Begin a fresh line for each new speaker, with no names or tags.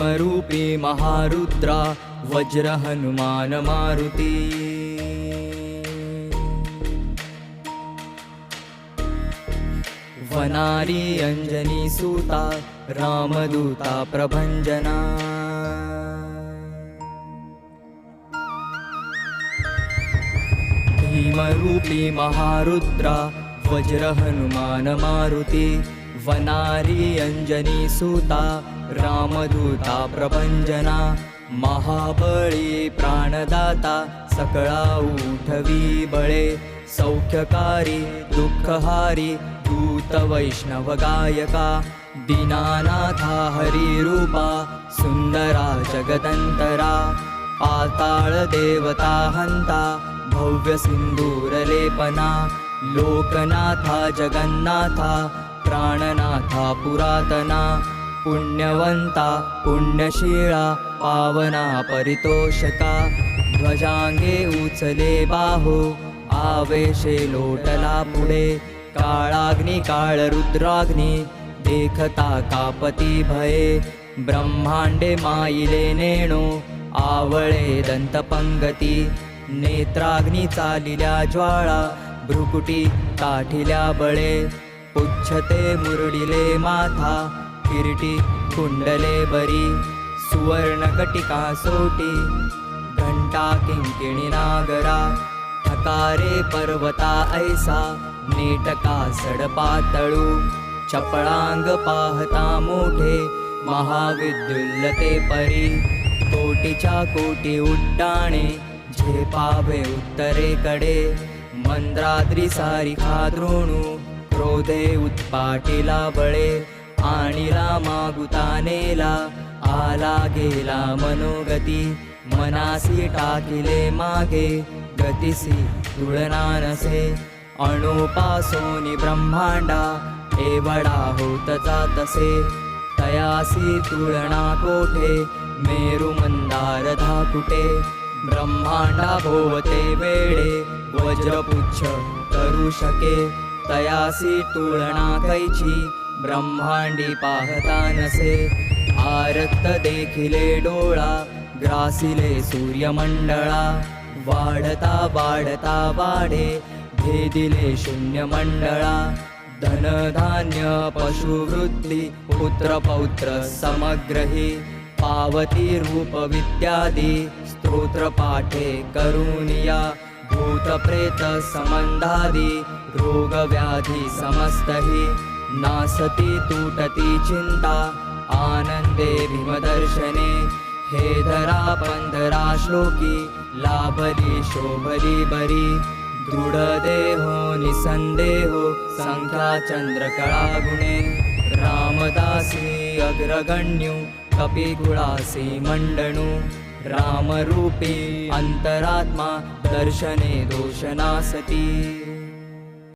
भीमरूपी महारुद्रा वज्र हनुमान मारुती। वनारी अंजनी सूता रामदूता प्रभंजना। भीमरूपी महारुद्रा वज्र हनुमान मारुती। वनारी अंजनी सूता रामदूता प्रभंजना। महाबळी प्राणदाता सकळा उठवी बळे। सौख्यकारी दुःखहारी दूत वैष्णव गायका। दीनानाथा हरिरूपा सुंदरा जगदंतरा। पाताळ देवता हंता भव्य सिंदूर लेपना। लोकनाथा जगन्नाथा प्राणनाथा पुरातना। पुण्यवंता पुण्यशीला पावना परितोषका। ध्वजांगे उचले बाहो आवेशे लोटला पुढे। काळाग्नी काळ रुद्राग्नी देखता कापती भये। ब्रह्मांडे माईले नेणो आवळे दंतपंगती। नेत्राग्नी चालिल्या ज्वाळा भ्रुकुटी काठिल्या बळे। पुच्छते मुरडिले माथा किरीटी कुंडले बरी। सुवर्णकटिका सोटी घंटा किंकिणी नागरा। ठकारे पर्वता ऐसा नेटका सडपातळू। चपळांग पाहता मोठे महाविद्युल्लते परी। कोटीच्या कोटी उड्डाणे झेपावे उत्तरेकडे। मंद्राद्री सारिखा द्रोणू क्रोधे उत्पाटिला बळे। आणिला मागुता नेला आला गेला मनोगती। मनासी टाकिले मागे गतिसी तुलना नसे। अणुपासोनी ब्रह्मांडा एवढा होत जातसे। तयासी तुलना कोठे मेरु मंदार धाकुटे। ब्रह्मांडा भोवते वेळे वज्रपुच्छ करू शके। तयासी तुलना कैची ब्रह्मांडी पाहता नसे। आरक्त देखिले डोळा ग्रासिले सूर्यमंडळा। वाढता वाढता वाढे भेदिले शून्यमंडळा। धनधान्य पशुवृद्धी पुत्र पौत्र समग्रही। पावती रूप विद्यादी स्तोत्र पाठे करुनिया। भूतप्रेत संबंधादी रोग व्याधी समस्तही। नासती तुटती चिंता आनंदे भीमदर्शने। हे धरा पंधरा श्लोकी लाभली शोभली बरी। दृढ देहो निसंदेहो संख्या चंद्रकळा गुणे। रामदासी अग्रगण्यू कपिकुळासी मंडणू। रामरूपी अंतरात्मा दर्शने दोषनासती।